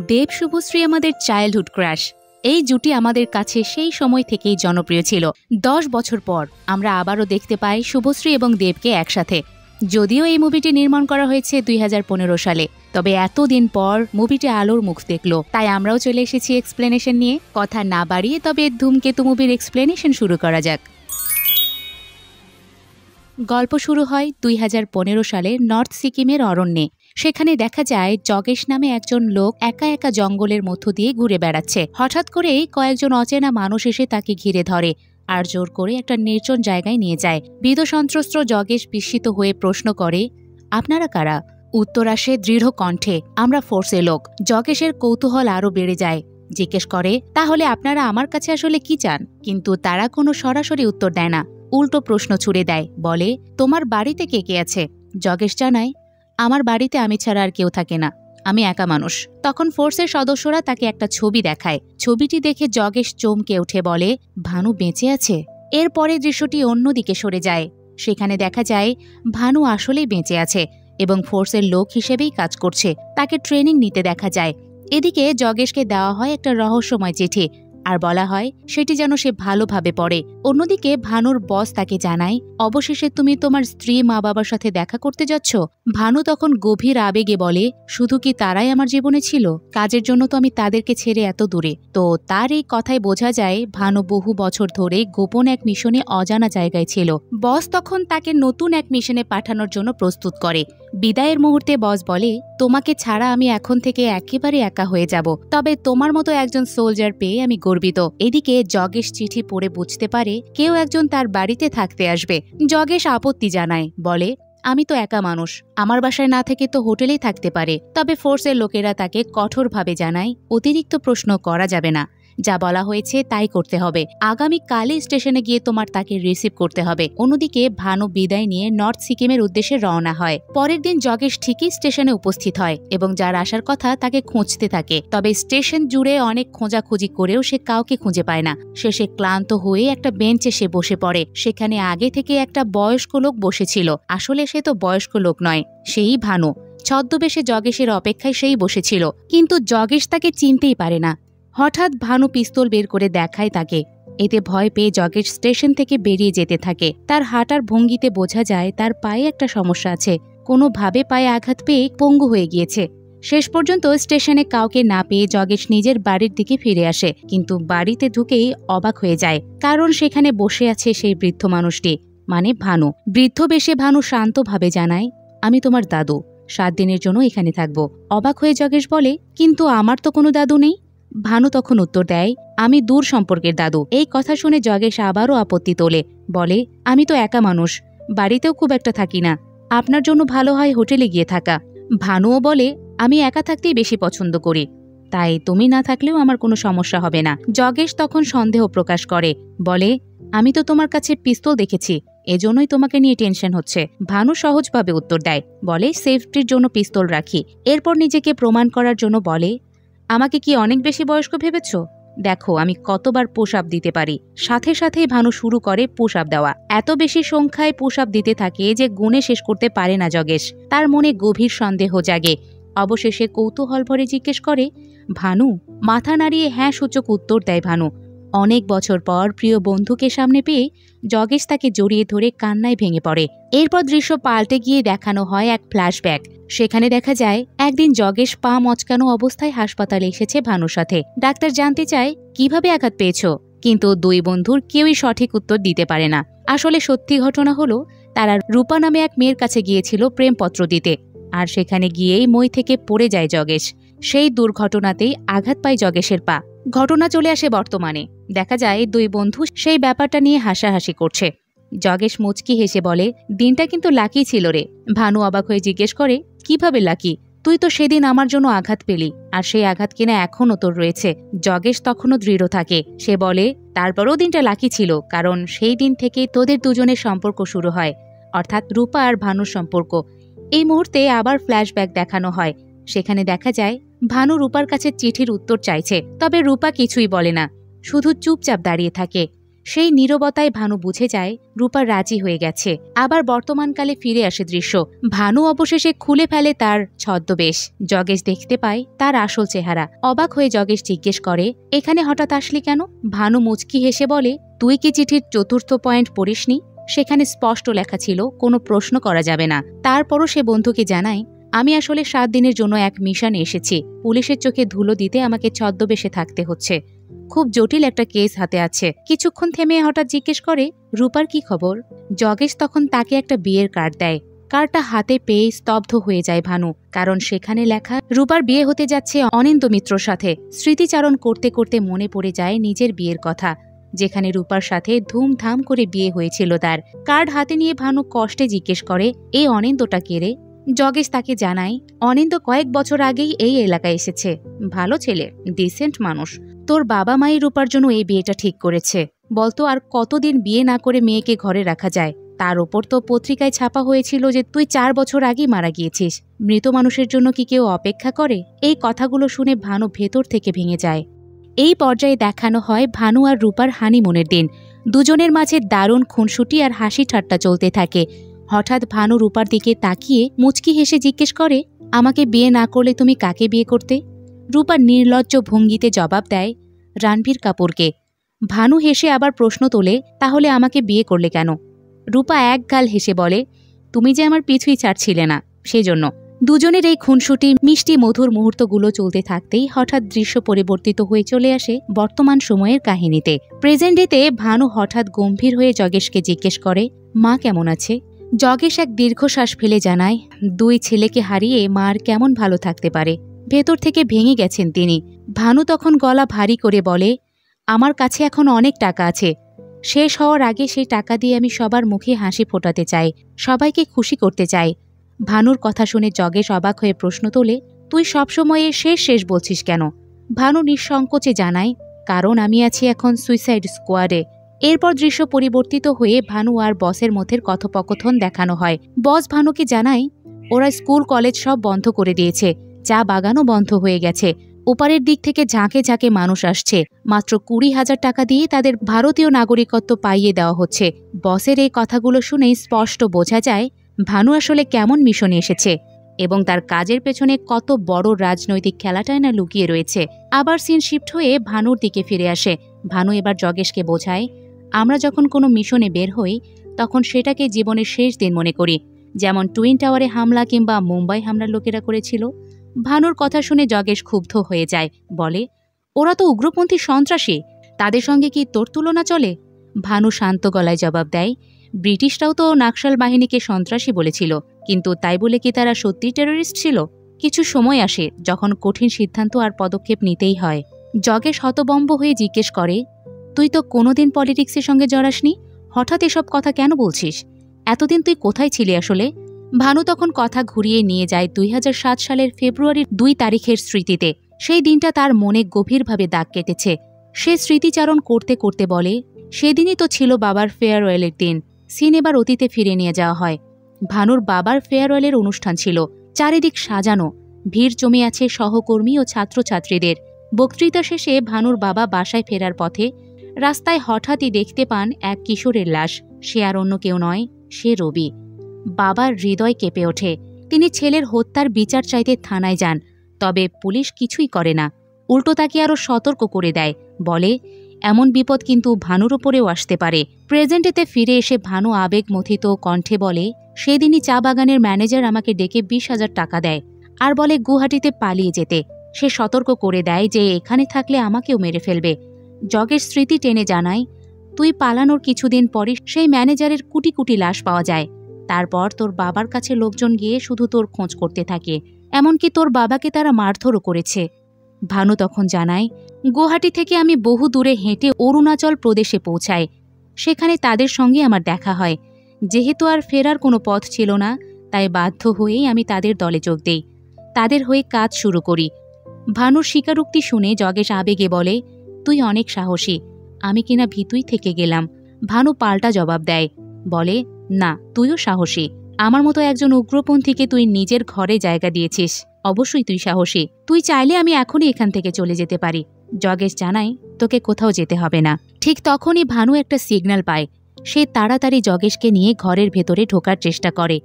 দেব শুভশ্রী আমাদের childhood crush. এই জুটি আমাদের কাছে সেই সময় থেকেই জনপ্রিয় ছিল। 10 বছর পর আমরা আবারও দেখতে পাই শুভশ্রী এবং দেবকে একসাথে। যদিও এই মুভিটি নির্মাণ করা হয়েছে 2015 সালে, তবে এতদিন পর মুভিটি আলোর মুখ দেখল, তাই আমরাও চলে এসেছি এক্সপ্লেনেশন নিয়ে। কথা না বাড়িয়ে তবে ধূমকেতু মুভির এক্সপ্লেনেশন শুরু করা যাক। গল্প শুরু হয় 2015 সালে নর্থ সিকিমের অরণ্যে। সেখানে দেখা যায় জগেশ নামে একজন লোক একা একা জঙ্গলের মধ্য দিয়ে ঘুরে বেড়াচ্ছে। হঠাৎ করেই কয়েকজন অচেনা মানুষ এসে তাকে ঘিরে ধরে আর জোর করে একটা নির্জন জায়গায় নিয়ে যায়। ভীত সন্ত্রস্ত জগেশ বিস্মিত হয়ে প্রশ্ন করে, আপনারা কারা? উত্তর আসে দৃঢ় কণ্ঠে, আমরা ফোর্সের লোক। জগেশের কৌতূহল আরও বেড়ে যায়। জিজ্ঞেস করে, তাহলে আপনারা আমার কাছে আসলে কি চান? কিন্তু তারা কোনো সরাসরি উত্তর দেয় না, উল্টো প্রশ্ন ছুড়ে দেয়। বলে, তোমার বাড়িতে কে কে আছে? জগেশ জানায়, আমার বাড়িতে আমি ছাড়া আর কেউ থাকে না, আমি একা মানুষ। তখন ফোর্সের সদস্যরা তাকে একটা ছবি দেখায়। ছবিটি দেখে জগেশ চমকে উঠে বলে, ভানু বেঁচে আছে? এরপরে দৃশ্যটি অন্যদিকে সরে যায়। সেখানে দেখা যায় ভানু আসলেই বেঁচে আছে এবং ফোর্সের লোক হিসেবেই কাজ করছে। তাকে ট্রেনিং নিতে দেখা যায়। এদিকে জগেশকে দেওয়া হয় একটা রহস্যময় চিঠি আর বলা হয় সেটি যেন সে ভালোভাবে পড়ে। অন্যদিকে ভানুর বস তাকে জানায়, অবশেষে তুমি তোমার স্ত্রী মা বাবার সাথে দেখা করতে যাচ্ছ। ভানু তখন গভীর আবেগে বলে, শুধু কি তারাই আমার জীবনে ছিল? কাজের জন্য তো আমি তাদেরকে ছেড়ে এত দূরে। তো তার এই কথায় বোঝা যায় ভানু বহু বছর ধরে গোপন এক মিশনে অজানা জায়গায় ছিল। বস তখন তাকে নতুন এক মিশনে পাঠানোর জন্য প্রস্তুত করে। বিদায়ের মুহূর্তে বস বলে, তোমাকে ছাড়া আমি এখন থেকে একেবারে একা হয়ে যাব, তবে তোমার মতো একজন সোলজার পেয়ে আমি গর্বিত। এদিকে জগেশ চিঠি পড়ে বুঝতে পারে কেউ একজন তার বাড়িতে থাকতে আসবে। জগেশ আপত্তি জানায়, বলে, আমি তো একা মানুষ, আমার বাসায় না থেকে তো হোটেলেই থাকতে পারে। তবে ফোর্সের লোকেরা তাকে কঠোরভাবে জানায়, অতিরিক্ত প্রশ্ন করা যাবে না, যা বলা হয়েছে তাই করতে হবে। আগামী কালই স্টেশনে গিয়ে তোমার তাকে রিসিভ করতে হবে। অন্যদিকে ভানু বিদায় নিয়ে নর্থ সিকিমের উদ্দেশ্যে রওনা হয়। পরের দিন জগেশ ঠিকই স্টেশনে উপস্থিত হয় এবং যার আসার কথা তাকে খুঁজতে থাকে। তবে স্টেশন জুড়ে অনেক খোঁজাখুঁজি করেও সে কাউকে খুঁজে পায় না। শেষে ক্লান্ত হয়ে একটা বেঞ্চে সে বসে পড়ে। সেখানে আগে থেকে একটা বয়স্ক লোক বসেছিল। আসলে সে তো বয়স্ক লোক নয়, সেই ভানু। ছদ্মবেশে জগেশের অপেক্ষায় সেই বসেছিল, কিন্তু জগেশ তাকে চিনতেই পারে না। হঠাৎ ভানু পিস্তল বের করে দেখায় তাকে। এতে ভয় পেয়ে জগেশ স্টেশন থেকে বেরিয়ে যেতে থাকে। তার হাঁটার ভঙ্গিতে বোঝা যায় তার পায়ে একটা সমস্যা আছে। কোনোভাবে পায়ে আঘাত পেয়ে পঙ্গু হয়ে গিয়েছে। শেষ পর্যন্ত স্টেশনে কাউকে না পেয়ে জগেশ নিজের বাড়ির দিকে ফিরে আসে, কিন্তু বাড়িতে ঢুকেই অবাক হয়ে যায়, কারণ সেখানে বসে আছে সেই বৃদ্ধ মানুষটি, মানে ভানু। বৃদ্ধ বেশে ভানু শান্তভাবে জানায়, আমি তোমার দাদু, 7 দিনের জন্য এখানে থাকবো। অবাক হয়ে জগেশ বলে, কিন্তু আমার তো কোনো দাদু নেই। ভানু তখন উত্তর দেয়, আমি দূর সম্পর্কের দাদু। এই কথা শুনে জগেশ আবারও আপত্তি তোলে, বলে, আমি তো একা মানুষ, বাড়িতেও খুব একটা থাকি না, আপনার জন্য ভালো হয় হোটেলে গিয়ে থাকা। ভানুও বলে, আমি একা থাকতেই বেশি পছন্দ করি, তাই তুমি না থাকলেও আমার কোনো সমস্যা হবে না। জগেশ তখন সন্দেহ প্রকাশ করে, বলে, আমি তো তোমার কাছে পিস্তল দেখেছি, এজন্যই তোমাকে নিয়ে টেনশন হচ্ছে। ভানু সহজভাবে উত্তর দেয়, বলে, সেফটির জন্য পিস্তল রাখি। এরপর নিজেকে প্রমাণ করার জন্য বলে, আমাকে কি অনেক বেশি বয়স্ক ভেবেছ? দেখো আমি কতবার পুশ আপ দিতে পারি। সাথে সাথেই ভানু শুরু করে পুশ আপ দেওয়া। এত বেশি সংখ্যায় পুশ আপ দিতে থাকে যে গুণে শেষ করতে পারে না জগেশ। তার মনে গভীর সন্দেহ জাগে। অবশেষে কৌতূহল ভরে জিজ্ঞেস করে, ভানু? মাথা নাড়িয়ে হ্যাঁ সূচক উত্তর দেয় ভানু। অনেক বছর পর প্রিয় বন্ধুকে সামনে পেয়ে জগেশ তাকে জড়িয়ে ধরে কান্নায় ভেঙে পড়ে। এরপর দৃশ্য পাল্টে গিয়ে দেখানো হয় এক ফ্ল্যাশব্যাক। সেখানে দেখা যায় একদিন জগেশ পা মচকানো অবস্থায় হাসপাতালে এসেছে ভানুর সাথে। ডাক্তার জানতে চায়, কিভাবে আঘাত পেয়েছ? কিন্তু দুই বন্ধুর কেউই সঠিক উত্তর দিতে পারে না। আসলে সত্যি ঘটনা হলো, তারা রূপা নামে এক মেয়ের কাছে গিয়েছিল প্রেমপত্র দিতে, আর সেখানে গিয়েই মই থেকে পড়ে যায় জগেশ। সেই দুর্ঘটনাতেই আঘাত পায় জগেশের পা। ঘটনা চলে আসে বর্তমানে। দেখা যায় দুই বন্ধু সেই ব্যাপারটা নিয়ে হাসাহাসি করছে। জগেশ মুচকি হেসে বলে, দিনটা কিন্তু লাকি ছিল রে। ভানু অবাক হয়ে জিজ্ঞেস করে, কিভাবে লাকি? তুই তো সেদিন আমার জন্য আঘাত পেলি, আর সেই আঘাত কিনা এখনও তোর রয়েছে। জগেশ তখনও দৃঢ় থাকে। সে বলে, তারপরও দিনটা লাকি ছিল, কারণ সেই দিন থেকে তোদের দুজনের সম্পর্ক শুরু হয়, অর্থাৎ রূপা আর ভানুর সম্পর্ক। এই মুহূর্তে আবার ফ্ল্যাশব্যাক দেখানো হয়। সেখানে দেখা যায় ভানু রূপার কাছে চিঠির উত্তর চাইছে, তবে রূপা কিছুই বলে না, শুধু চুপচাপ দাঁড়িয়ে থাকে। সেই নীরবতায় ভানু বুঝে যায় রূপা রাজি হয়ে গেছে। আবার বর্তমানকালে ফিরে আসে দৃশ্য। ভানু অবশেষে খুলে ফেলে তার ছদ্মবেশ। জগেশ দেখতে পায় তার আসল চেহারা। অবাক হয়ে জগেশ জিজ্ঞেস করে, এখানে হঠাৎ আসলি কেন? ভানু মুচকি হেসে বলে, তুই কি চিঠির ৪র্থ পয়েন্ট পড়িসনি? সেখানে স্পষ্ট লেখা ছিল কোনো প্রশ্ন করা যাবে না। তারপরও সে বন্ধুকে জানায়, আমি আসলে 7 দিনের জন্য এক মিশনে এসেছি। পুলিশের চোখে ধুলো দিতে আমাকে ছদ্মবেশে থাকতে হচ্ছে। খুব জটিল একটা কেস হাতে আছে। কিছুক্ষণ থেমে হঠাৎ জিজ্ঞেস করে, রূপার কি খবর? জগেশ তখন তাকে একটা বিয়ের কার্ড দেয়। কার্ডটা হাতে পেয়ে স্তব্ধ হয়ে যায় ভানু, কারণ সেখানে লেখা রূপার বিয়ে হতে যাচ্ছে অনিন্দ্য মিত্রর সাথে। স্মৃতিচারণ করতে করতে মনে পড়ে যায় নিজের বিয়ের কথা, যেখানে রূপার সাথে ধুমধাম করে বিয়ে হয়েছিল তার। কার্ড হাতে নিয়ে ভানু কষ্টে জিজ্ঞেস করে, এই অনিন্দ্যটা কে রে? জগেশ তাকে জানায়, অনিন্দ্য কয়েক বছর আগেই এই এলাকায় এসেছে। ভালো ছেলে, ডিসেন্ট মানুষ। তোর বাবা মাই রূপার জন্য এই বিয়েটা ঠিক করেছে। বলতো আর কতদিন বিয়ে না করে মেয়েকে ঘরে রাখা যায়? তার ওপর তো পত্রিকায় ছাপা হয়েছিল যে তুই 4 বছর আগেই মারা গিয়েছিস। মৃত মানুষের জন্য কি কেউ অপেক্ষা করে? এই কথাগুলো শুনে ভানু ভেতর থেকে ভেঙে যায়। এই পর্যায়ে দেখানো হয় ভানু আর রূপার হানিমুনের দিন। দুজনের মাঝে দারুণ খুনসুটি আর হাসি ঠাট্টা চলতে থাকে। হঠাৎ ভানু রূপার দিকে তাকিয়ে মুচকি হেসে জিজ্ঞেস করে, আমাকে বিয়ে না করলে তুমি কাকে বিয়ে করতে? রূপা নির্লজ্জ ভঙ্গিতে জবাব দেয়, রণবীর কাপুরকে। ভানু হেসে আবার প্রশ্ন তোলে, তাহলে আমাকে বিয়ে করলে কেন? রূপা একগাল হেসে বলে, তুমি যে আমার পিছুই ছাড়ছিলে না, সেজন্য। দুজনের এই খুনসুটি মিষ্টি মধুর মুহূর্তগুলো চলতে থাকতেই হঠাৎ দৃশ্য পরিবর্তিত হয়ে চলে আসে বর্তমান সময়ের কাহিনীতে। প্রেজেন্ট ডেতে ভানু হঠাৎ গম্ভীর হয়ে জগেশকে জিজ্ঞেস করে, মা কেমন আছে? জগেশ এক দীর্ঘশ্বাস ফেলে জানায়, 2 ছেলেকে হারিয়ে মার কেমন ভালো থাকতে পারে। ভেতর থেকে ভেঙে গেছেন তিনি। ভানু তখন গলা ভারী করে বলে, আমার কাছে এখন অনেক টাকা আছে। শেষ হওয়ার আগে সেই টাকা দিয়ে আমি সবার মুখে হাসি ফোটাতে চাই, সবাইকে খুশি করতে চাই। ভানুর কথা শুনে জগেশ অবাক হয়ে প্রশ্ন তোলে, তুই সবসময়ে শেষ শেষ বলছিস কেন? ভানু নিঃসংকোচে জানায়, কারণ আমি আছি এখন সুইসাইড স্কোয়াডে। এরপর দৃশ্য পরিবর্তিত হয়ে ভানু আর বসের মধ্যে কথোপকথন দেখানো হয়। বস ভানুকে জানায়, ওরা স্কুল কলেজ সব বন্ধ করে দিয়েছে, চা বাগানও বন্ধ হয়ে গেছে। ওপারের দিক থেকে ঝাঁকে ঝাঁকে মানুষ আসছে। মাত্র 20,000 টাকা দিয়ে তাদের ভারতীয় নাগরিকত্ব পাইয়ে দেওয়া হচ্ছে। বসের এই কথাগুলো শুনেই স্পষ্ট বোঝা যায় ভানু আসলে কেমন মিশনে এসেছে এবং তার কাজের পেছনে কত বড় রাজনৈতিক খেলাটাই না লুকিয়ে রয়েছে। আবার সিন শিফট হয়ে ভানুর দিকে ফিরে আসে। ভানু এবার জগেশকে বোঝায়, আমরা যখন কোনো মিশনে বের হই তখন সেটাকে জীবনের শেষ দিন মনে করি, যেমন টুইন টাওয়ারে হামলা কিংবা মুম্বাই হামলার লোকেরা করেছিল। ভানুর কথা শুনে জগেশ ক্ষুব্ধ হয়ে যায়, বলে, ওরা তো উগ্রপন্থী সন্ত্রাসী, তাদের সঙ্গে কি তোর তুলনা চলে? ভানু শান্ত গলায় জবাব দেয়, ব্রিটিশরাও তো নাকশাল বাহিনীকে সন্ত্রাসী বলেছিল, কিন্তু তাই বলে কি তারা সত্যি টেররিস্ট ছিল? কিছু সময় আসে যখন কঠিন সিদ্ধান্ত আর পদক্ষেপ নিতেই হয়। জগেশ হতবম্ব হয়ে জিজ্ঞেস করে, তুই তো কোনোদিন পলিটিক্সের সঙ্গে জড়াসনি, হঠাৎ এসব কথা কেন বলছিস? এতদিন তুই কোথায় ছিলি আসলে? ভানু তখন কথা ঘুরিয়ে নিয়ে যায় 2007 সালের ফেব্রুয়ারির 2 তারিখের স্মৃতিতে। সেই দিনটা তার মনে গভীরভাবে দাগ কেটেছে। সে স্মৃতিচারণ করতে করতে বলে, সেদিনই তো ছিল বাবার ফেয়ারওয়েলের দিন। সিন এবার অতীতে ফিরে নিয়ে যাওয়া হয়। ভানুর বাবার ফেয়ারওয়েলের অনুষ্ঠান ছিল। চারিদিক সাজানো, ভিড় জমে আছে সহকর্মী ও ছাত্রছাত্রীদের। বক্তৃতা শেষে ভানুর বাবা বাসায় ফেরার পথে রাস্তায় হঠাৎই দেখতে পান এক কিশোরের লাশ। সে আর অন্য কেউ নয়, সে রবি। বাবার হৃদয় কেঁপে ওঠে। তিনি ছেলের হত্যার বিচার চাইতে থানায় যান, তবে পুলিশ কিছুই করে না, উল্টো তাকে আরও সতর্ক করে দেয়, বলে এমন বিপদ কিন্তু ভানুর উপরেও আসতে পারে। প্রেজেন্টেতে ফিরে এসে ভানু আবেগমথিত কণ্ঠে বলে, সেদিনই চা বাগানের ম্যানেজার আমাকে ডেকে 20,000 টাকা দেয় আর বলে গুয়াহাটিতে পালিয়ে যেতে। সে সতর্ক করে দেয় যে এখানে থাকলে আমাকেও মেরে ফেলবে। জগের স্মৃতি টেনে জানায়, তুই পালানোর কিছুদিন পরই সেই ম্যানেজারের কুটি কুটি লাশ পাওয়া যায়। তারপর তোর বাবার কাছে লোকজন গিয়ে শুধু তোর খোঁজ করতে থাকে, এমনকি তোর বাবাকে তারা মারধরও করেছে। ভানু তখন জানায়, গুয়াহাটি থেকে আমি বহু দূরে হেঁটে অরুণাচল প্রদেশে পৌঁছাই। সেখানে তাদের সঙ্গে আমার দেখা হয়। যেহেতু আর ফেরার কোনো পথ ছিল না, তাই বাধ্য হয়েই আমি তাদের দলে যোগ দেই, তাদের হয়ে কাজ শুরু করি। ভানুর স্বীকারোক্তি শুনে জগেশ আবেগে বলে, তুই অনেক সাহসী, আমি কিনা ভীতুই থেকে গেলাম। ভানু পাল্টা জবাব দেয়, বলে, না, তুইও সাহসী। আমার মতো একজন উগ্রপন্থীকে তুই নিজের ঘরে জায়গা দিয়েছিস, অবশ্যই তুই সাহসী। তুই চাইলে আমি এখনই এখান থেকে চলে যেতে পারি। জগেশ জানায়, তোকে কোথাও যেতে হবে না। ঠিক তখনই ভানু একটা সিগন্যাল পায়। সে তাড়াতাড়ি জগেশকে নিয়ে ঘরের ভেতরে ঢোকার চেষ্টা করে।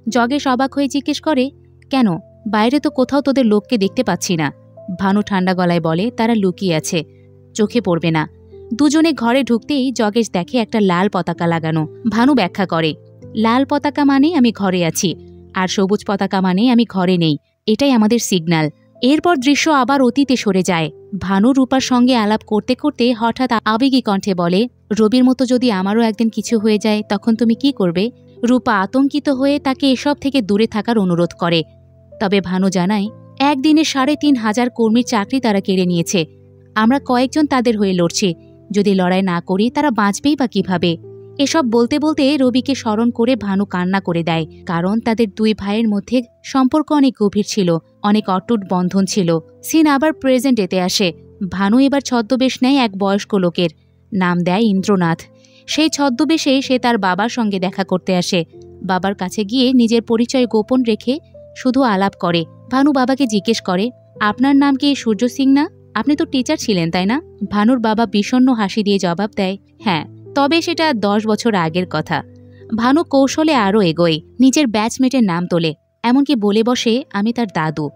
জগেশ অবাক হয়ে জিজ্ঞেস করে, কেন, বাইরে তো কোথাও তোদের লোককে দেখতে পাচ্ছি না। ভানু ঠান্ডা গলায় বলে, তারা লুকিয়ে আছে, চোখে পড়বে না। দুজনে ঘরে ঢুকতেই জগেশ দেখে একটা লাল পতাকা লাগানো। ভানু ব্যাখ্যা করে, লাল পতাকা মানে আমি ঘরে আছি, আর সবুজ পতাকা মানে আমি ঘরে নেই, এটাই আমাদের সিগন্যাল। এরপর দৃশ্য আবার অতীতে সরে যায়। ভানু রূপার সঙ্গে আলাপ করতে করতে হঠাৎ আবেগী কণ্ঠে বলে, রবির মতো যদি আমারও একদিন কিছু হয়ে যায় তখন তুমি কি করবে? রূপা আতঙ্কিত হয়ে তাকে এসব থেকে দূরে থাকার অনুরোধ করে। তবে ভানু জানায়, একদিনে ৩,৫০০ কর্মীর চাকরি তারা কেড়ে নিয়েছে। আমরা কয়েকজন তাদের হয়ে লড়ছি, যদি লড়াই না করি তারা বাঁচবেই বা কিভাবে? এসব বলতে বলতে রবিকে স্মরণ করে ভানু কান্না করে দেয়, কারণ তাদের দুই ভাইয়ের মধ্যে সম্পর্ক অনেক গভীর ছিল, অনেক অটুট বন্ধন ছিল। সিন আবার প্রেজেন্ট এতে আসে। ভানু এবার ছদ্মবেশ নেয় এক বয়স্ক লোকের, নাম দেয় ইন্দ্রনাথ। সেই ছদ্মবেশে সে তার বাবার সঙ্গে দেখা করতে আসে। বাবার কাছে গিয়ে নিজের পরিচয় গোপন রেখে শুধু আলাপ করে। ভানু বাবাকে জিজ্ঞেস করে, আপনার নাম কি সূর্য সিং না? আপনি তো টিচার ছিলেন, তাই না? ভানুর বাবা বিষণ্ণ হাসি দিয়ে জবাব দেয়, হ্যাঁ, তবে সেটা 10 বছর আগের কথা। ভানু কৌশলে আরও এগোয়, নিজের ব্যাচমেটের নাম তোলে, এমনকি বলে বসে আমি তার দাদু।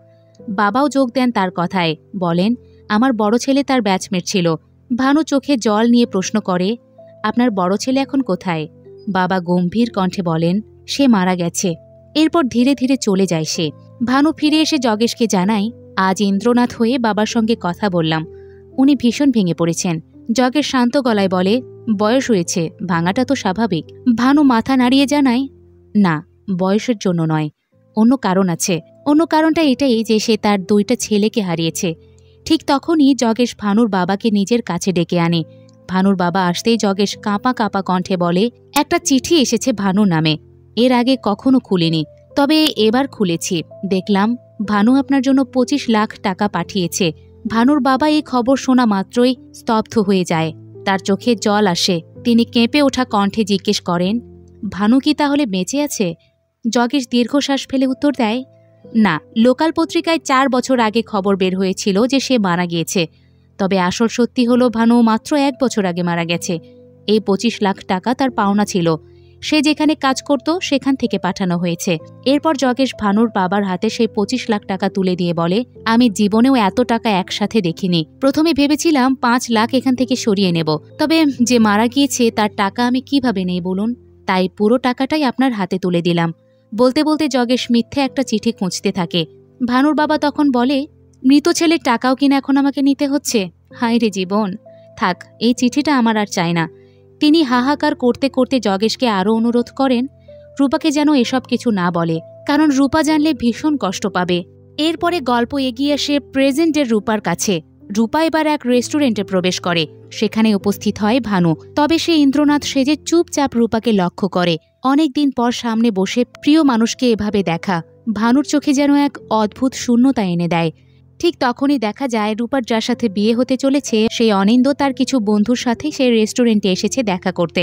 বাবাও যোগ দেন তার কথায়, বলেন, আমার বড় ছেলে তার ব্যাচমেট ছিল। ভানু চোখে জল নিয়ে প্রশ্ন করে, আপনার বড় ছেলে এখন কোথায়? বাবা গম্ভীর কণ্ঠে বলেন, সে মারা গেছে। এরপর ধীরে ধীরে চলে যায় সে। ভানু ফিরে এসে জগেশকে জানায়, আজ ইন্দ্রনাথ হয়ে বাবার সঙ্গে কথা বললাম, উনি ভীষণ ভেঙে পড়েছেন। জগেশ শান্ত গলায় বলে, বয়স হয়েছে, ভাঙাটা তো স্বাভাবিক। ভানু মাথা নাড়িয়ে জানায়, না, বয়সের জন্য নয়, অন্য কারণ আছে। অন্য কারণটা এটাই যে সে তার 2টা ছেলেকে হারিয়েছে। ঠিক তখনই জগেশ ভানুর বাবাকে নিজের কাছে ডেকে আনে। ভানুর বাবা আসতেই জগেশ কাঁপা কাঁপা কণ্ঠে বলে, একটা চিঠি এসেছে ভানুর নামে, এর আগে কখনো খুলিনি, তবে এবার খুলেছি। দেখলাম ভানু আপনার জন্য 25 লাখ টাকা পাঠিয়েছে। ভানুর বাবা এই খবর শোনা মাত্রই স্তব্ধ হয়ে যায়, তার চোখে জল আসে। তিনি কেঁপে ওঠা কণ্ঠে জিজ্ঞেস করেন, ভানু কি তাহলে বেঁচে আছে? জগেশ দীর্ঘশ্বাস ফেলে উত্তর দেয়, না, লোকাল পত্রিকায় 4 বছর আগে খবর বের হয়েছিল যে সে মারা গিয়েছে। তবে আসল সত্যি হলো ভানু মাত্র 1 বছর আগে মারা গেছে। এই 25 লাখ টাকা তার পাওনা ছিল, সে যেখানে কাজ করত সেখান থেকে পাঠানো হয়েছে। এরপর জগেশ ভানুর বাবার হাতে সেই 25 লাখ টাকা তুলে দিয়ে বলে, আমি জীবনেও এত টাকা একসাথে দেখিনি। প্রথমে ভেবেছিলাম 5 লাখ এখান থেকে সরিয়ে নেব, তবে যে মারা গিয়েছে তার টাকা আমি কিভাবে নেই বলুন? তাই পুরো টাকাটাই আপনার হাতে তুলে দিলাম। বলতে বলতে জগেশ মিথ্যে একটা চিঠি খুঁজতে থাকে। ভানুর বাবা তখন বলে, মৃত ছেলের টাকাও কিনা এখন আমাকে নিতে হচ্ছে? হায় রে জীবন, থাক, এই চিঠিটা আমার আর চাই না। তিনি হাহাকার করতে করতে জগেশকে আরও অনুরোধ করেন, রূপাকে যেন এসব কিছু না বলে, কারণ রূপা জানলে ভীষণ কষ্ট পাবে। এরপরে গল্প এগিয়ে আসে প্রেজেন্টের রূপার কাছে। রূপা এবার এক রেস্টুরেন্টে প্রবেশ করে। সেখানে উপস্থিত হয় ভানু। তবে সে ইন্দ্রনাথ সেজে চুপচাপ রূপাকে লক্ষ্য করে। অনেকদিন পর সামনে বসে প্রিয় মানুষকে এভাবে দেখা ভানুর চোখে যেন এক অদ্ভুত শূন্যতা এনে দেয়। ঠিক তখনই দেখা যায় রূপার যার সাথে বিয়ে হতে চলেছে সেই অনিন্দ তার কিছু বন্ধুর সাথে সেই রেস্টুরেন্টে এসেছে দেখা করতে।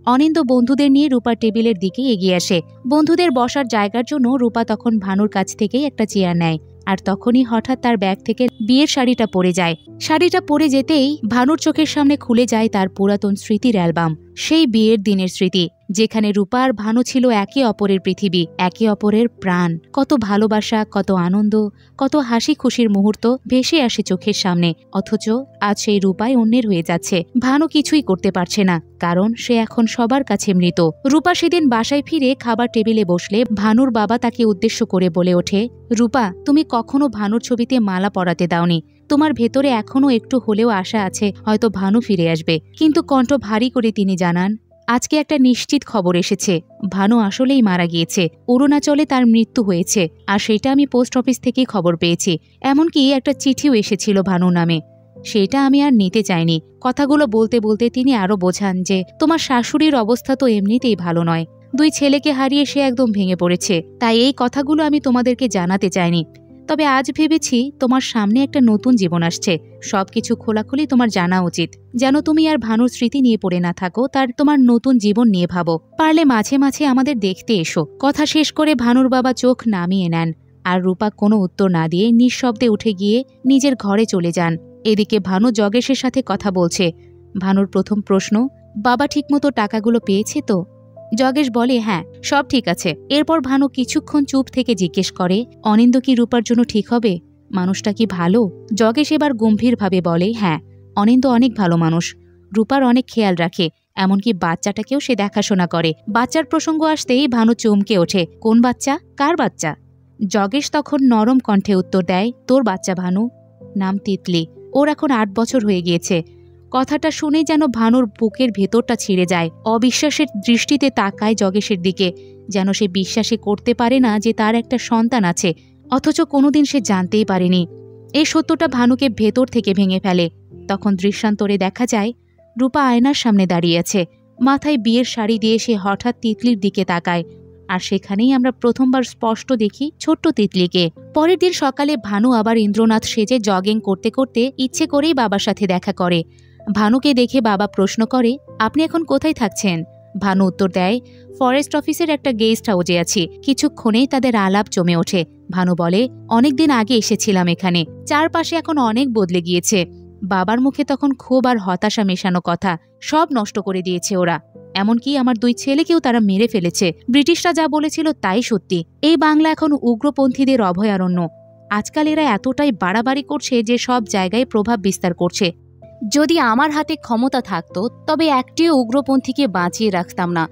অনিন্দ বন্ধুদের নিয়ে রূপার টেবিলের দিকে এগিয়ে আসে। বন্ধুদের বসার জায়গার জন্য রূপা তখন ভানুর কাছ থেকেই একটা চেয়ার নেয়। আর তখনই হঠাৎ তার ব্যাগ থেকে বিয়ের শাড়িটা পড়ে যায়। শাড়িটা পরে যেতেই ভানুর চোখের সামনে খুলে যায় তার পুরাতন স্মৃতির অ্যালবাম, সেই বিয়ের দিনের স্মৃতি, যেখানে রূপা আর ভানু ছিল একে অপরের পৃথিবী, একে অপরের প্রাণ। কত ভালোবাসা, কত আনন্দ, কত হাসি খুশির মুহূর্ত ভেসে আসে চোখের সামনে। অথচ আজ সেই রূপাই অন্যের হয়ে যাচ্ছে। ভানু কিছুই করতে পারছে না, কারণ সে এখন সবার কাছে মৃত। রূপা সেদিন বাসায় ফিরে খাবার টেবিলে বসলে ভানুর বাবা তাকে উদ্দেশ্য করে বলে ওঠে, রূপা, তুমি কখনো ভানুর ছবিতে মালা পরাতে দাওনি। তোমার ভেতরে এখনো একটু হলেও আশা আছে হয়তো ভানু ফিরে আসবে। কিন্তু কণ্ঠ ভারী করে তিনি জানান, আজকে একটা নিশ্চিত খবর এসেছে, ভানু আসলেই মারা গিয়েছে। অরুণাচলে তার মৃত্যু হয়েছে, আর সেটা আমি পোস্ট অফিস থেকেই খবর পেয়েছি। এমনকি একটা চিঠিও এসেছিল ভানু নামে, সেটা আমি আর নিতে চাইনি। কথাগুলো বলতে বলতে তিনি আরো বোঝান যে তোমার শাশুড়ির অবস্থা তো এমনিতেই ভালো নয়, 2 ছেলেকে হারিয়ে সে একদম ভেঙে পড়েছে। তাই এই কথাগুলো আমি তোমাদেরকে জানাতে চাইনি। তবে আজ ভেবেছি তোমার সামনে একটা নতুন জীবন আসছে, সবকিছু খোলাখুলি তোমার জানা উচিত, যেন তুমি আর ভানুর স্মৃতি নিয়ে পড়ে না থাকো, তার তোমার নতুন জীবন নিয়ে ভাবো। পারলে মাঝে মাঝে আমাদের দেখতে এসো। কথা শেষ করে ভানুর বাবা চোখ নামিয়ে নেন, আর রূপা কোনো উত্তর না দিয়ে নিঃশব্দে উঠে গিয়ে নিজের ঘরে চলে যান। এদিকে ভানু জগেশের সাথে কথা বলছে। ভানুর প্রথম প্রশ্ন, বাবা ঠিকমতো টাকাগুলো পেয়েছে তো? জগেশ বলে, হ্যাঁ, সব ঠিক আছে। এরপর ভানু কিছুক্ষণ চুপ থেকে জিজ্ঞেস করে, অনিন্দ কি রূপার জন্য ঠিক হবে? মানুষটা কি ভালো? জগেশ এবার গম্ভীরভাবে বলে, হ্যাঁ, অনিন্দ অনেক ভালো মানুষ। রূপার অনেক খেয়াল রাখে, এমনকি বাচ্চাটাকেও সে দেখাশোনা করে। বাচ্চার প্রসঙ্গ আসতেই ভানু চমকে ওঠে। কোন বাচ্চা? কার বাচ্চা? জগেশ তখন নরম কণ্ঠে উত্তর দেয়, তোর বাচ্চা ভানু, নাম তিতলি। ওর এখন 8 বছর হয়ে গিয়েছে। কথাটা শুনেই যেন ভানুর বুকের ভেতরটা ছিঁড়ে যায়। অবিশ্বাসের দৃষ্টিতে তাকায় জগেশের দিকে, যেন সে বিশ্বাসই করতে পারে না যে তার একটা সন্তান আছে, অথচ কোনোদিন সে জানতেই পারেনি। এই সত্যটা ভানুকে ভেতর থেকে ভেঙে ফেলে। তখন দৃশ্যান্তরে দেখা যায় রূপা আয়নার সামনে দাঁড়িয়ে আছে। মাথায় বিয়ের শাড়ি দিয়ে সে হঠাৎ তিতলির দিকে তাকায়, আর সেখানেই আমরা প্রথমবার স্পষ্ট দেখি ছোট্ট তিতলিকে। পরের দিন সকালে ভানু আবার ইন্দ্রনাথ সেজে জগিং করতে করতে ইচ্ছে করেই বাবার সাথে দেখা করে। ভানুকে দেখে বাবা প্রশ্ন করে, আপনি এখন কোথায় থাকছেন? ভানু উত্তর দেয়, ফরেস্ট অফিসের একটা গেস্ট হাউসে আছি। কিছুক্ষণেই তাদের আলাপ জমে ওঠে। ভানু বলে, অনেকদিন আগে এসেছিলাম এখানে, চারপাশে এখন অনেক বদলে গিয়েছে। বাবার মুখে তখন ক্ষোভ আর হতাশা মেশানো কথা। সব নষ্ট করে দিয়েছে ওরা, এমনকি আমার 2 ছেলেকেও তারা মেরে ফেলেছে। ব্রিটিশরা যা বলেছিল তাই সত্যি। এই বাংলা এখন উগ্রপন্থীদের অভয়ারণ্য। আজকাল এরা এতটাই বাড়াবাড়ি করছে যে সব জায়গায় প্রভাব বিস্তার করছে। যদি আমার হাতে ক্ষমতা থাকতো তবে একটিও উগ্রপন্থীকে বাঁচিয়ে রাখতাম না।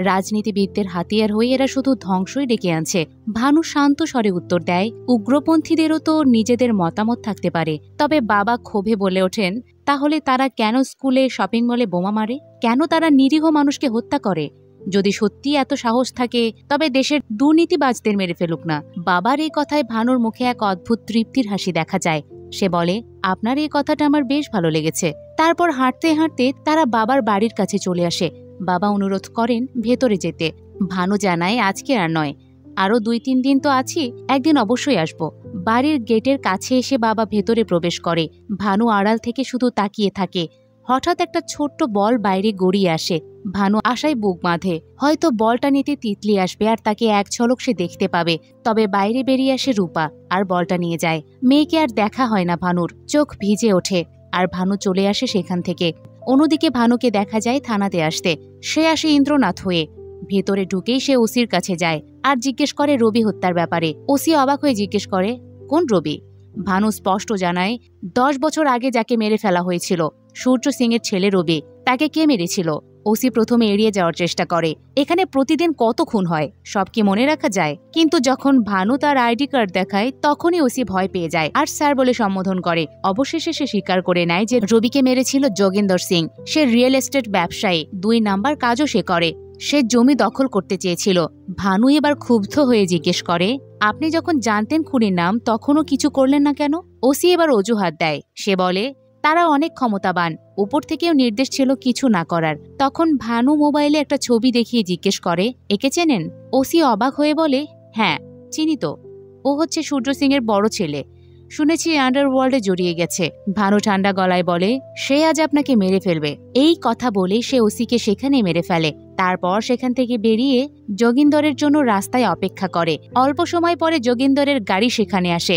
রাজনীতিবিদদের হাতিয়ার হয়ে এরা শুধু ধ্বংসই ডেকে আনছে। ভানু শান্ত স্বরে উত্তর দেয়, উগ্রপন্থীদেরও তো নিজেদের মতামত থাকতে পারে। তবে বাবা ক্ষোভে বলে ওঠেন, তাহলে তারা কেন স্কুলে, শপিং মলে বোমা মারে? কেন তারা নিরীহ মানুষকে হত্যা করে? যদি সত্যি এত সাহস থাকে তবে দেশের দুর্নীতিবাজদের মেরে ফেলুক না। বাবার এই কথায় ভানুর মুখে এক অদ্ভুত তৃপ্তির হাসি দেখা যায়। সে বলে, আপনার এই কথাটা আমার বেশ ভালো লেগেছে। তারপর হাঁটতে হাঁটতে তারা বাবার বাড়ির কাছে চলে আসে। বাবা অনুরোধ করেন ভেতরে যেতে। ভানু জানায়, আজকে আর নয়, আরো 2-3 দিন তো আছি, একদিন অবশ্যই আসব। বাড়ির গেটের কাছে এসে বাবা ভেতরে প্রবেশ করে। ভানু আড়াল থেকে শুধু তাকিয়ে থাকে। হঠাৎ একটা ছোট্ট বল বাইরে গড়িয়ে আসে। ভানু আশায় বুক বাঁধে, হয়তো বলটা নিতে তিতলি আসবে আর তাকে এক ঝলক সে দেখতে পাবে। তবে বাইরে বেরিয়ে আসে রূপা আর বলটা নিয়ে যায়। মেয়েকে আর দেখা হয় না ভানুর। চোখ ভিজে ওঠে আর ভানু চলে আসে সেখান থেকে। অন্যদিকে ভানুকে দেখা যায় থানাতে আসতে। সে আসে ইন্দ্রনাথ হয়ে। ভেতরে ঢুকেই সে ওসির কাছে যায় আর জিজ্ঞেস করে রবি হত্যার ব্যাপারে। ওসি অবাক হয়ে জিজ্ঞেস করে, কোন রবি? ভানু স্পষ্ট জানায়, 10 বছর আগে যাকে মেরে ফেলা হয়েছিল, সূর্য সিং এর ছেলে রবি। তাকে কে মেরেছিল? ওসি প্রথমে এড়িয়ে যাওয়ার চেষ্টা করে। এখানে প্রতিদিন কত খুন হয়, সব কি মনে রাখা যায়? কিন্তু যখন ভানু তার আইডি কার্ড দেখায় তখনই ওসি ভয় পেয়ে যায় আর স্যার বলে সম্বোধন করে। অবশেষে সে স্বীকার করে নেয় যে রবিকে মেরেছিল যোগেন্দর সিং। সে রিয়েল এস্টেট ব্যবসায়ী, 2 নাম্বার কাজও সে করে। সে জমি দখল করতে চেয়েছিল। ভানু এবার ক্ষুব্ধ হয়ে জিজ্ঞেস করে, আপনি যখন জানতেন খুনির নাম তখনও কিছু করলেন না কেন? ওসি এবার অজুহাত দেয়। সে বলে, তারা অনেক ক্ষমতাবান, উপর থেকেও নির্দেশ ছিল কিছু না করার। তখন ভানু মোবাইলে একটা ছবি দেখিয়ে জিজ্ঞেস করে, একে চেনেন? ওসি অবাক হয়ে বলে, হ্যাঁ চিনি তো, ও হচ্ছে সূর্য সিং এর বড় ছেলে। শুনেছি আন্ডারওয়ার্ল্ডে জড়িয়ে গেছে। ভানু ঠান্ডা গলায় বলে, সে আজ আপনাকে মেরে ফেলবে। এই কথা বলে সে ওসিকে সেখানে মেরে ফেলে। তারপর সেখান থেকে বেরিয়ে যোগিন্দরের জন্য রাস্তায় অপেক্ষা করে। অল্প সময় পরে যোগিন্দরের গাড়ি সেখানে আসে।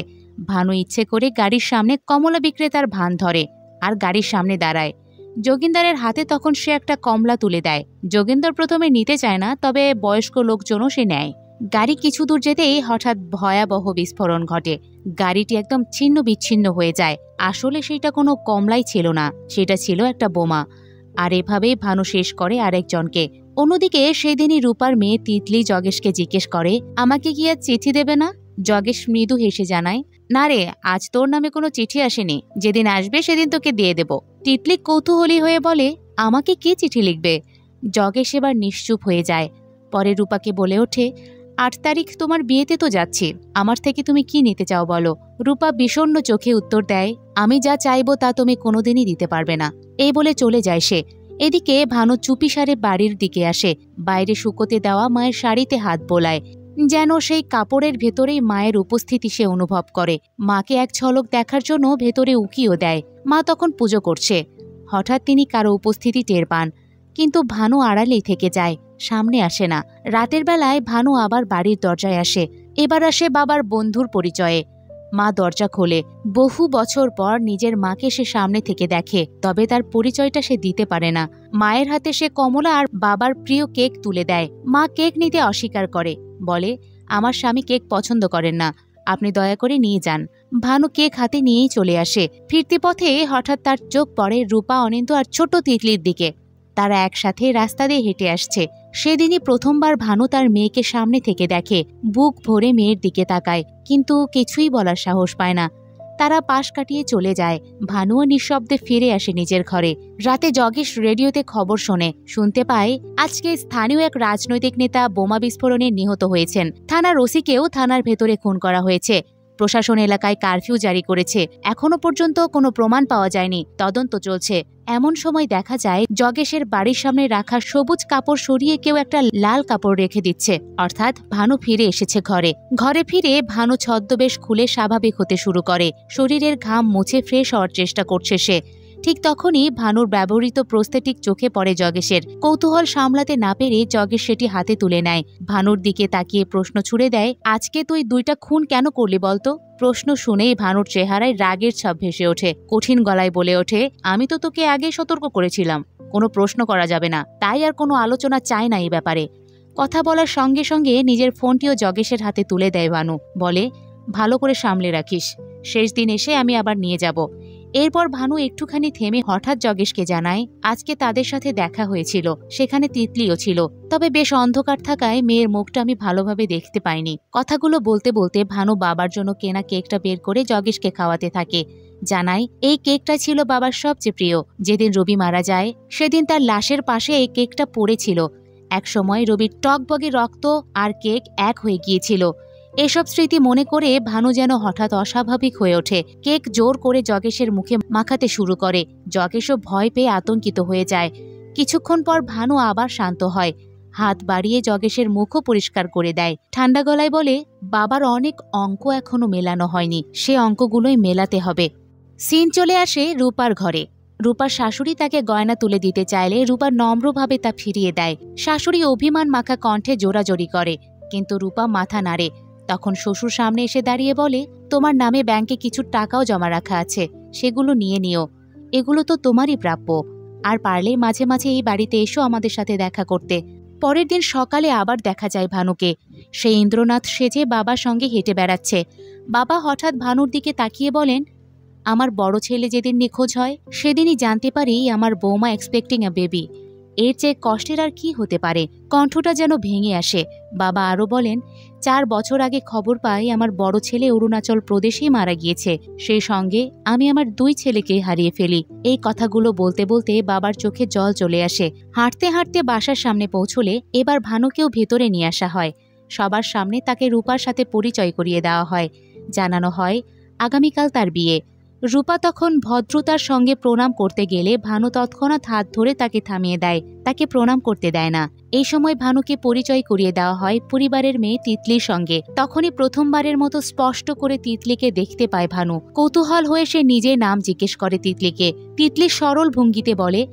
ভানু ইচ্ছে করে গাড়ির সামনে কমলা বিক্রেতার ভান ধরে আর গাড়ির সামনে দাঁড়ায়। যোগিন্দরের হাতে তখন সে একটা কমলা তুলে দেয়। যোগিন্দর প্রথমে নিতে চায় না, তবে বয়স্ক লোকজনও সে নেয়। গাড়ি কিছু দূর যেতেই হঠাৎ ভয়াবহ বিস্ফোরণ ঘটে। গাড়িটি একদম ছিন্ন বিচ্ছিন্ন হয়ে যায়। আসলে সেটা কোনো কমলাই ছিল না, সেটা ছিল একটা বোমা। আর এভাবেই ভানু শেষ করে আরেকজনকে। অন্যদিকে সেদিনই রূপার মেয়ে তিতলি জগেশকে জিজ্ঞেস করে, আমাকে কি আজ চিঠি দেবে না? জগেশ মৃদু হেসে জানায়, না রে, আজ তোর নামে কোনো চিঠি আসেনি, যেদিন আসবে সেদিন তোকে দিয়ে দেব। তিতলি কৌতূহলী হয়ে বলে, আমাকে কে চিঠি লিখবে? জগেশ এবার নিশ্চুপ হয়ে যায়। পরে রূপাকে বলে ওঠে, 8 তারিখ তোমার বিয়েতে তো যাচ্ছি, আমার থেকে তুমি কি নিতে চাও বলো? রূপা বিষণ্ণ চোখে উত্তর দেয়, আমি যা চাইবো তা তুমি কোনোদিনই দিতে পারবে না। এই বলে চলে যায় সে। এদিকে ভানু চুপিসারে বাড়ির দিকে আসে। বাইরে শুকোতে দেওয়া মায়ের শাড়িতে হাত বোলায়, যেন সেই কাপড়ের ভেতরেই মায়ের উপস্থিতি সে অনুভব করে। মাকে এক ঝলক দেখার জন্য ভেতরে উকিও দেয়। মা তখন পুজো করছে। হঠাৎ তিনি কারো উপস্থিতি টের পান, কিন্তু ভানু আড়ালেই থেকে যায়, সামনে আসে না। রাতের বেলায় ভানু আবার বাড়ির দরজায় আসে। এবার আসে বাবার বন্ধুর পরিচয়ে। মা দরজা খোলে। বহু বছর পর নিজের মাকে সে সামনে থেকে দেখে, তবে তার পরিচয়টা সে দিতে পারে না। মায়ের হাতে সে কমলা আর বাবার প্রিয় কেক তুলে দেয়। মা কেক নিতে অস্বীকার করে, বলে আমার স্বামী কেক পছন্দ করেন না, আপনি দয়া করে নিয়ে যান। ভানু কেক হাতে নিয়েই চলে আসে। ফিরতি পথে হঠাৎ তার চোখ পড়ে রূপা, অনিন্দ আর ছোট তিতলির দিকে। তারা একসাথে রাস্তা দিয়ে হেঁটে আসছে। সেদিনই প্রথমবার ভানু তার মেয়েকে সামনে থেকে দেখে। বুক ভরে মেয়ের দিকে তাকায়, কিন্তু কিছুই বলার সাহস পায় না। তারা পাশ কাটিয়ে চলে যায়। ভানুও নিঃশব্দে ফিরে আসে নিজের ঘরে। রাতে জগেশ রেডিওতে খবর শোনে। শুনতে পায় আজকে স্থানীয় এক রাজনৈতিক নেতা বোমা বিস্ফোরণে নিহত হয়েছেন। থানার ওসিকেও থানার ভেতরে খুন করা হয়েছে। প্রশাসন এলাকায় কারফিউ জারি করেছে। এখনো পর্যন্ত কোনো প্রমাণ পাওয়া যায়নি, তদন্ত চলছে। এমন সময় দেখা যায় জগেশের বাড়ির সামনে রাখা সবুজ কাপড় সরিয়ে কেউ একটা লাল কাপড় রেখে দিচ্ছে, অর্থাৎ ভানু ফিরে এসেছে ঘরে। ঘরে ফিরে ভানু ছদ্মবেশ খুলে স্বাভাবিক হতে শুরু করে। শরীরের ঘাম মুছে ফ্রেশ হওয়ার চেষ্টা করছে সে। ঠিক তখনই ভানুর ব্যবহৃত প্রস্থেটিক চোখে পড়ে জগেশের। কৌতূহল সামলাতে না পেরে জগেশ সেটি হাতে তুলে নেয়। ভানুর দিকে তাকিয়ে প্রশ্ন ছুড়ে দেয়, আজকে তুই 2টা খুন কেন করলি বলতো? প্রশ্ন শুনেই ভানুর চেহারায় রাগের ছাপ ভেসে ওঠে। কঠিন গলায় বলে ওঠে, আমি তো তোকে আগে সতর্ক করেছিলাম, কোনো প্রশ্ন করা যাবে না, তাই আর কোনো আলোচনা চাই না এই ব্যাপারে। কথা বলার সঙ্গে সঙ্গে নিজের ফোনটিও জগেশের হাতে তুলে দেয় ভানু, বলে ভালো করে সামলে রাখিস, শেষ দিন এসে আমি আবার নিয়ে যাব। এরপর ভানু একটুখানি থেমে হঠাৎ জগেশকে জানায় আজকে তাদের সাথে দেখা হয়েছিল, সেখানে তিতলিও ছিল, তবে বেশ অন্ধকার থাকায় মেয়ের মুখটা আমি ভালোভাবে দেখতে পাইনি। কথাগুলো বলতে বলতে ভানু বাবার জন্য কেনা কেকটা বের করে জগেশকে খাওয়াতে থাকে। জানাই এই কেকটা ছিল বাবার সবচেয়ে প্রিয়। যেদিন রবি মারা যায় সেদিন তার লাশের পাশে এই কেকটা পড়েছিল। একসময় রবির টকবগে রক্ত আর কেক এক হয়ে গিয়েছিল। এসব স্মৃতি মনে করে ভানু যেন হঠাৎ অস্বাভাবিক হয়ে ওঠে। কেক জোর করে জগেশের মুখে মাখাতে শুরু করে। জগেশও ভয় পেয়ে আতঙ্কিত হয়ে যায়। কিছুক্ষণ পর ভানু আবার শান্ত হয়। হাত বাড়িয়ে জগেশের মুখও পরিষ্কার করে দেয়। ঠান্ডা গলায় বলে, বাবার অনেক অঙ্ক এখনো মেলানো হয়নি, সে অঙ্কগুলোই মেলাতে হবে। সিন চলে আসে রূপার ঘরে। রূপার শাশুড়ি তাকে গয়না তুলে দিতে চাইলে রূপা নম্রভাবে তা ফিরিয়ে দেয়। শাশুড়ি অভিমান মাখা কণ্ঠে জোরাজোরি করে, কিন্তু রূপা মাথা নাড়ে। তখন শ্বশুর সামনে এসে দাঁড়িয়ে বলে, তোমার নামে ব্যাংকে কিছু টাকাও জমা রাখা আছে, সেগুলো নিয়ে নিও, এগুলো তো তোমারই প্রাপ্য। আর পারলে মাঝে মাঝে এই বাড়িতে এসো আমাদের সাথে দেখা করতে। পরের দিন সকালে আবার দেখা যায় ভানুকে। সে ইন্দ্রনাথ সেজে বাবার সঙ্গে হেঁটে বেড়াচ্ছে। বাবা হঠাৎ ভানুর দিকে তাকিয়ে বলেন, আমার বড় ছেলে যেদিন নিখোঁজ হয় সেদিনই জানতে পারি আমার বৌমা এক্সপেক্টিং আ বেবি। এর চেয়ে কষ্টের আর কি হতে পারে? কণ্ঠটা যেন ভেঙে আসে। বাবা আরও বলেন, 4 বছর আগে খবর পাই আমার বড় ছেলে অরুণাচল প্রদেশেই মারা গিয়েছে। সেই সঙ্গে আমি আমার 2 ছেলেকে হারিয়ে ফেলি। এই কথাগুলো বলতে বলতে বাবার চোখে জল চলে আসে। হাঁটতে হাঁটতে বাসার সামনে পৌঁছলে এবার ভানুকেও ভেতরে নিয়ে আসা হয়। সবার সামনে তাকে রূপার সাথে পরিচয় করিয়ে দেওয়া হয়। জানানো হয় আগামীকাল তার বিয়ে। রূপা তখন ভদ্রতার সঙ্গে প্রণাম করতে গেলে ভানু তৎক্ষণাৎ হাত ধরে তাকে থামিয়ে দেয়, তাকে প্রণাম করতে দেয় না। এই সময় ভানুকে পরিচয় করিয়ে দেওয়া হয় পরিবারের মেয়ে তিতলির সঙ্গে। তখনই প্রথমবারের মতো স্পষ্ট করে তিতলিকে দেখতে পায় ভানু। কৌতূহল হয়ে সে নিজের নাম জিজ্ঞেস করে তিতলিকে। তিতলি সরল ভঙ্গিতে বলে,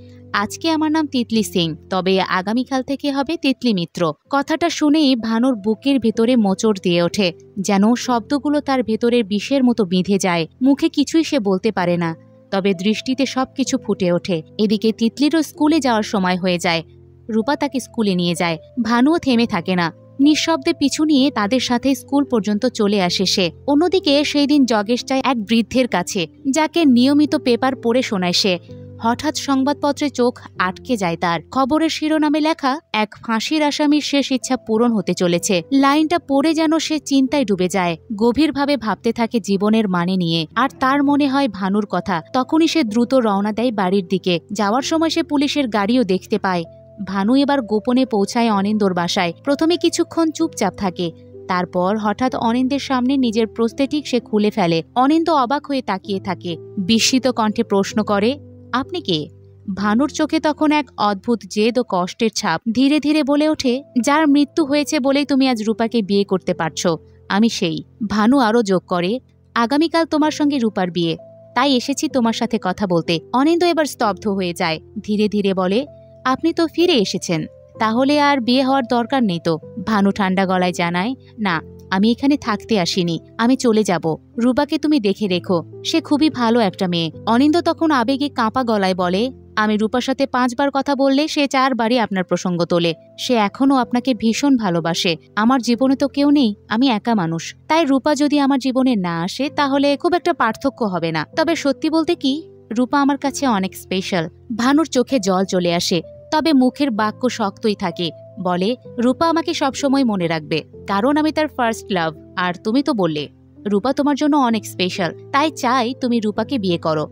আজকে আমার নাম তিতলি সিং, তবে আগামীকাল থেকে হবে তিতলি মিত্র। কথাটা শুনেই ভানুর বুকের ভেতরে মোচড় দিয়ে ওঠে, যেন শব্দগুলো তার ভেতরের বিষের মতো বিঁধে যায়। মুখে কিছুই সে বলতে পারে না, তবে দৃষ্টিতে সবকিছু ফুটে ওঠে। এদিকে তিতলিরও স্কুলে যাওয়ার সময় হয়ে যায়। রূপা তাকে স্কুলে নিয়ে যায়। ভানুও থেমে থাকে না, নিঃশব্দে পিছু নিয়ে তাদের সাথে স্কুল পর্যন্ত চলে আসে সে। অন্যদিকে সেই দিন জগেশ যায় এক বৃদ্ধের কাছে, যাকে নিয়মিত পেপার পড়ে শোনায় সে। হঠাৎ সংবাদপত্রে চোখ আটকে যায় তার। খবরের শিরোনামে লেখা, এক ফাঁসির আসামির শেষ ইচ্ছা পূরণ হতে চলেছে। লাইনটা পড়ে যেন সে চিন্তায় ডুবে যায়। গভীরভাবে ভাবতে থাকে জীবনের মানে নিয়ে। আর তার মনে হয় ভানুর কথা। তখনই সে দ্রুত রওনা দেয় বাড়ির দিকে। যাওয়ার সময় সে পুলিশের গাড়িও দেখতে পায়। ভানু এবার গোপনে পৌঁছায় অনিন্দর বাসায়। প্রথমে কিছুক্ষণ চুপচাপ থাকে, তারপর হঠাৎ অনিন্দের সামনে নিজের প্রস্থেটিক সে খুলে ফেলে। অনিন্দ অবাক হয়ে তাকিয়ে থাকে, বিস্মিত কণ্ঠে প্রশ্ন করে, আপনি কে? ভানুর চোখে তখন এক অদ্ভুত জেদ ও কষ্টের ছাপ। ধীরে ধীরে বলে ওঠে, যার মৃত্যু হয়েছে বলেই তুমি আজ রূপাকে বিয়ে করতে পারছো, আমি সেই। ভানু আরও যোগ করে, আগামীকাল তোমার সঙ্গে রূপার বিয়ে, তাই এসেছি তোমার সাথে কথা বলতে। অনিন্দ এবার স্তব্ধ হয়ে যায়। ধীরে ধীরে বলে, আপনি তো ফিরে এসেছেন, তাহলে আর বিয়ে হওয়ার দরকার নেই তো? ভানু ঠান্ডা গলায় জানায়, না, আমি এখানে থাকতে আসিনি, আমি চলে যাব। রূপাকে তুমি দেখে রেখো, সে খুবই ভালো একটা মেয়ে। অনিন্দ তখন আবেগে কাঁপা গলায় বলে, আমি রূপার সাথে 5 বার কথা বললে সে 4 বারই আপনার প্রসঙ্গ তোলে। সে এখনো আপনাকে ভীষণ ভালোবাসে। আমার জীবনে তো কেউ নেই, আমি একা মানুষ। তাই রূপা যদি আমার জীবনে না আসে তাহলে খুব একটা পার্থক্য হবে না। তবে সত্যি বলতে কি, রূপা আমার কাছে অনেক স্পেশাল। ভানুর চোখে জল চলে আসে, তবে মুখের বাক্য শক্তই থাকে। বলে, রূপা আমাকে সবসময় মনে রাখবে, কারণ আমি তার ফার্স্ট লাভ। আর তুমি তো বললে রূপা তোমার জন্য অনেক স্পেশাল, তাই চাই তুমি রূপাকে বিয়ে করো।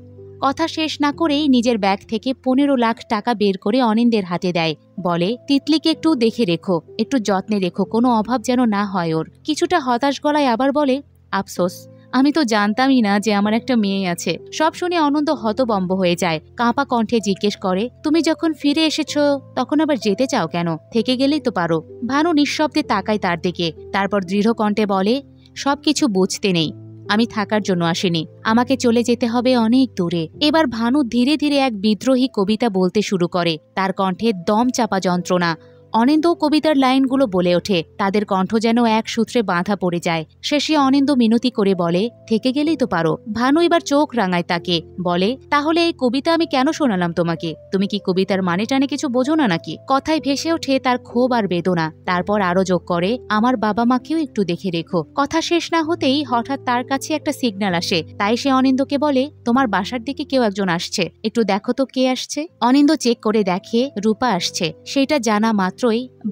কথা শেষ না করেই নিজের ব্যাগ থেকে 15 লাখ টাকা বের করে অনিন্দের হাতে দেয়। বলে, তিতলিকে একটু দেখে রেখো, একটু যত্নে রেখো, কোনো অভাব যেন না হয় ওর। কিছুটা হতাশ গলায় আবার বলে, আফসোস, আমি তো জানতামই না যে আমার একটা মেয়ে আছে। সব শুনে অনন্ত হতবম্ব হয়ে যায়। কাঁপা কণ্ঠে জিজ্ঞেস করে, তুমি যখন ফিরে এসেছো তখন আবার যেতে চাও কেন? থেকে গেলেই তো পারো। ভানু নিঃশব্দে তাকায় তার দিকে, তারপর দৃঢ় কণ্ঠে বলে, সবকিছু বুঝতে নেই, আমি থাকার জন্য আসিনি, আমাকে চলে যেতে হবে অনেক দূরে। এবার ভানু ধীরে ধীরে এক বিদ্রোহী কবিতা বলতে শুরু করে, তার কণ্ঠে দম চাপা যন্ত্রণা। অনিন্দ কবিতার লাইনগুলো বলে ওঠে, তাদের কণ্ঠ যেন এক সূত্রে বাঁধা পড়ে যায়। শেষে অনিন্দ মিনতি করে বলে, থেকে গেলেই তো পারো। ভানু এবার চোখ রাঙায় তাকে, বলে, তাহলে এই কবিতা আমি কেন শোনালাম তোমাকে? তুমি কি কবিতার মানে টানে কিছু বোঝো না নাকি? কথায় ভেসে ওঠে তার ক্ষোভ আর বেদনা। তারপর আরো যোগ করে, আমার বাবা মাকেও একটু দেখে রেখো। কথা শেষ না হতেই হঠাৎ তার কাছে একটা সিগন্যাল আসে, তাই সে অনিন্দকে বলে, তোমার বাসার দিকে কেউ একজন আসছে, একটু দেখো তো কে আসছে। অনিন্দ চেক করে দেখে রূপা আসছে। সেটা জানা মাত্রই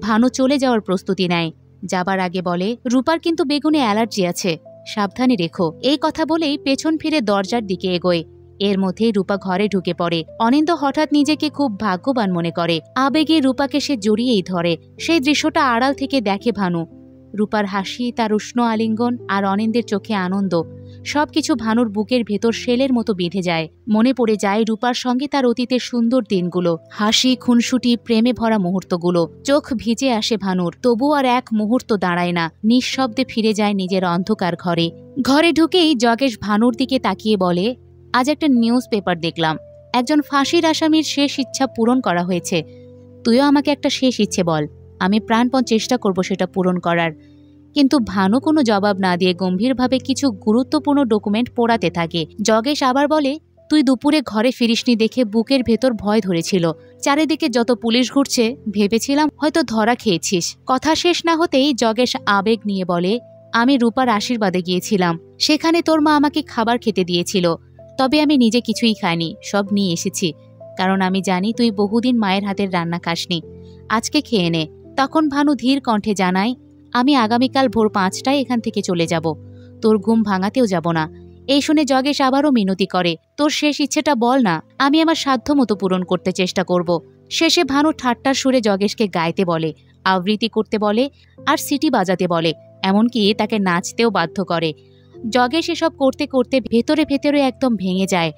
ভানু চলে যাওয়ার প্রস্তুতি নেয়। যাবার আগে বলে, রূপার কিন্তু বেগুনে অ্যালার্জি আছে, সাবধানে রেখো। এই কথা বলেই পেছন ফিরে দরজার দিকে এগোয়। এর মধ্যেই রূপা ঘরে ঢুকে পড়ে। অনিন্দ হঠাৎ নিজেকে খুব ভাগ্যবান মনে করে। আবেগে রূপাকে সে জড়িয়েই ধরে। সেই দৃশ্যটা আড়াল থেকে দেখে ভানু। রূপার হাসি, তার উষ্ণ আলিঙ্গন আর অনিন্দের চোখে আনন্দ, সবকিছু ভানুর বুকের ভেতর শেলের মতো বেঁধে যায়। মনে পড়ে যায় রূপার সঙ্গে তার অতীতের সুন্দর দিনগুলো, হাসি, খুনসুটি, প্রেমে ভরা মুহূর্তগুলো। চোখ ভিজে আসে ভানুর, তবু আর এক মুহূর্ত দাঁড়ায় না। নিঃশব্দে ফিরে যায় নিজের অন্ধকার ঘরে। ঘরে ঢুকেই জগেশ ভানুর দিকে তাকিয়ে বলে, আজ একটা নিউজ পেপার দেখলাম, একজন ফাঁসির আসামির শেষ ইচ্ছা পূরণ করা হয়েছে। তুইও আমাকে একটা শেষ ইচ্ছে বল, আমি প্রাণপণ চেষ্টা করব সেটা পূরণ করার। কিন্তু ভানু কোনো জবাব না দিয়ে গম্ভীরভাবে কিছু গুরুত্বপূর্ণ ডকুমেন্ট পোড়াতে থাকে। জগেশ আবার বলে, তুই দুপুরে ঘরে ফিরিসনি দেখে বুকের ভেতর ভয় ধরেছিল। চারিদিকে যত পুলিশ ঘুরছে, ভেবেছিলাম হয়তো ধরা খেয়েছিস। কথা শেষ না হতেই জগেশ আবেগ নিয়ে বলে, আমি রূপার আশীর্বাদে গিয়েছিলাম, সেখানে তোর মা আমাকে খাবার খেতে দিয়েছিল। তবে আমি নিজে কিছুই খাইনি, সব নিয়ে এসেছি, কারণ আমি জানি তুই বহুদিন মায়ের হাতের রান্না খাসনি। আজকে খেয়ে নে। তখন ভানু ধীর কণ্ঠে জানায়, আমি আগামীকাল ভোর 5টায় এখান থেকে চলে যাব, তোর ঘুম ভাঙাতেও যাব না। এই শুনে জগেশ আবারও মিনতি করে, তোর শেষ ইচ্ছেটা বল না, আমি আমার সাধ্যমতো পূরণ করতে চেষ্টা করব। শেষে ভানু ঠাট্টার সুরে জগেশকে গাইতে বলে, আবৃত্তি করতে বলে, আর সিটি বাজাতে বলে, এমনকি তাকে নাচতেও বাধ্য করে। জগেশ এসব করতে করতে ভেতরে ভেতরে একদম ভেঙে যায়,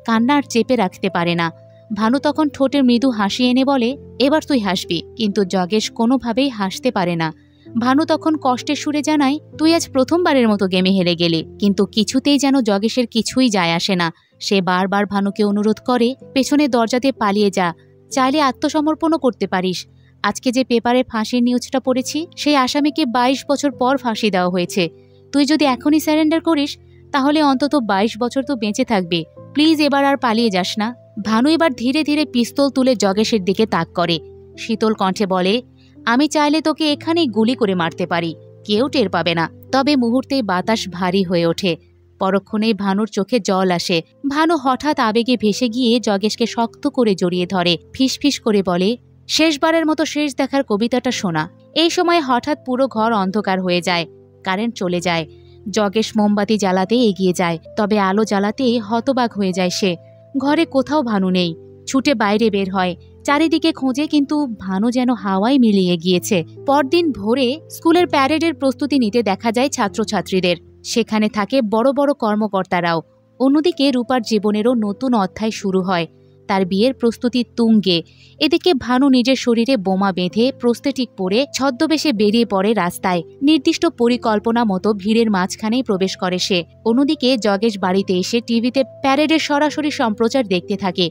কান্না আর চেপে রাখতে পারে না। ভানু তখন ঠোঁটে মৃদু হাসি এনে বলে, এবার তুই হাসবি। কিন্তু জগেশ কোনোভাবেই হাসতে পারে না। ভানু তখন কষ্টের সুরে জানায়, তুই আজ প্রথমবারের মতো গেমে হেরে গেলি। কিন্তু কিছুতেই যেন জগেশের কিছুই যায় আসে না। সে বারবার ভানুকে অনুরোধ করে, পেছনে দরজাতে পালিয়ে যা, চাইলে আত্মসমর্পণও করতে পারিস। আজকে যে পেপারে ফাঁসির নিউজটা পড়েছি, সেই আসামিকে 22 বছর পর ফাঁসি দেওয়া হয়েছে। তুই যদি এখনই স্যারেন্ডার করিস তাহলে অন্তত 22 বছর তো বেঁচে থাকবি। প্লিজ এবার আর পালিয়ে যাস না। ভানু এবার ধীরে ধীরে পিস্তল তুলে জগেশের দিকে তাক করে। শীতল কণ্ঠে বলে, আমি চাইলে তোকে এখানেই গুলি করে মারতে পারি, কেউ টের পাবে না। তবে মুহূর্তেই বাতাস ভারী হয়ে ওঠে। পরক্ষণেই ভানুর চোখে জল আসে। ভানু হঠাৎ আবেগে ভেসে গিয়ে জগেশকে শক্ত করে জড়িয়ে ধরে, ফিসফিস করে বলে, শেষবারের মতো শেষ দেখার কবিতাটা শোনা। এই সময় হঠাৎ পুরো ঘর অন্ধকার হয়ে যায়, কারেন্ট চলে যায়। জগেশ মোমবাতি জ্বালাতে এগিয়ে যায়, তবে আলো জ্বালাতেই হতবাক হয়ে যায় সে। ঘরে কোথাও ভানু নেই। ছুটে বাইরে বের হয়, চারিদিকে খোঁজে, কিন্তু ভানু যেন হাওয়ায় মিলিয়ে গিয়েছে। পরদিন ভোরে স্কুলের প্যারেডের প্রস্তুতি নিতে দেখা যায় ছাত্রছাত্রীদের। সেখানে থাকে বড় বড় কর্মকর্তারাও। অন্যদিকে রূপার জীবনেরও নতুন অধ্যায় শুরু হয়। তার বিয়ের প্রস্তুতি তুঙ্গে। এদিকে ভানু নিজের শরীরে বোমা বেঁধে প্রস্থেটিক পরে ছদ্মবেশে বেরিয়ে পড়ে রাস্তায়। নির্দিষ্ট পরিকল্পনা মতো ভিড়ের মাঝখানেই প্রবেশ করে সে। অন্যদিকে জগেশ বাড়িতে এসে টিভিতে প্যারেডের সরাসরি সম্প্রচার দেখতে থাকে।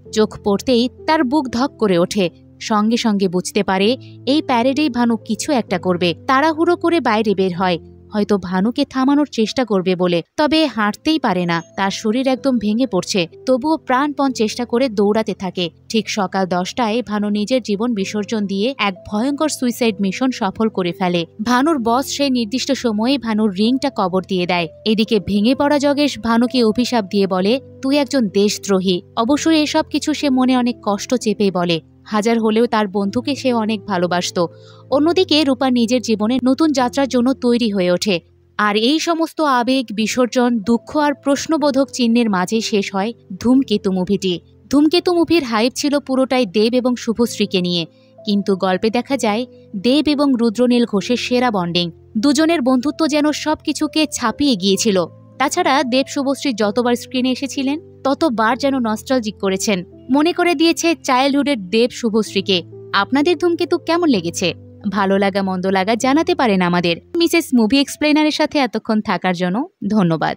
চোখ পড়তেই তার বুক ধক করে ওঠে। সঙ্গে সঙ্গে বুঝতে পারে এই প্যারেডেই ভানু কিছু একটা করবে। তাড়াহুড়ো করে বাইরে বের হয়। হয়তো ভানুকে থামানোর চেষ্টা করবে বলে, তবে হাঁটতেই পারে না, তার শরীর একদম ভেঙে পড়ছে। তবুও প্রাণপণ চেষ্টা করে দৌড়াতে থাকে। ঠিক সকাল 10টায় ভানু নিজের জীবন বিসর্জন দিয়ে এক ভয়ঙ্কর সুইসাইড মিশন সফল করে ফেলে। ভানুর বস সেই নির্দিষ্ট সময়ে ভানুর রিংটা কবর দিয়ে দেয়। এদিকে ভেঙে পড়া যোগেশ ভানুকে অভিশাপ দিয়ে বলে, তুই একজন দেশদ্রোহী। অবশ্যই এসব কিছু সে মনে অনেক কষ্ট চেপে বলে। হাজার হলেও তার বন্ধুকে সে অনেক ভালোবাসত। অন্যদিকে রূপা নিজের জীবনে নতুন যাত্রার জন্য তৈরি হয়ে ওঠে। আর এই সমস্ত আবেগ, বিসর্জন, দুঃখ আর প্রশ্নবোধক চিহ্নের মাঝে শেষ হয় ধূমকেতু মুভিটি। ধূমকেতু মুভির হাইপ ছিল পুরোটাই দেব এবং শুভশ্রীকে নিয়ে, কিন্তু গল্পে দেখা যায় দেব এবং রুদ্রনীল ঘোষের সেরা বন্ডিং। দুজনের বন্ধুত্ব যেন সবকিছুকে ছাপিয়ে গিয়েছিল। তাছাড়া দেব শুভশ্রী যতবার স্ক্রিনে এসেছিলেন ততবার যেন নস্টালজিক করেছেন, মনে করে দিয়েছে চাইল্ডহুডের দেব শুভশ্রীকে। আপনাদের ধূমকেতু কেমন লেগেছে? ভালো লাগা মন্দ লাগা জানাতে পারেন আমাদের। মিসেস মুভি এক্সপ্লেনারের সাথে এতক্ষণ থাকার জন্য ধন্যবাদ।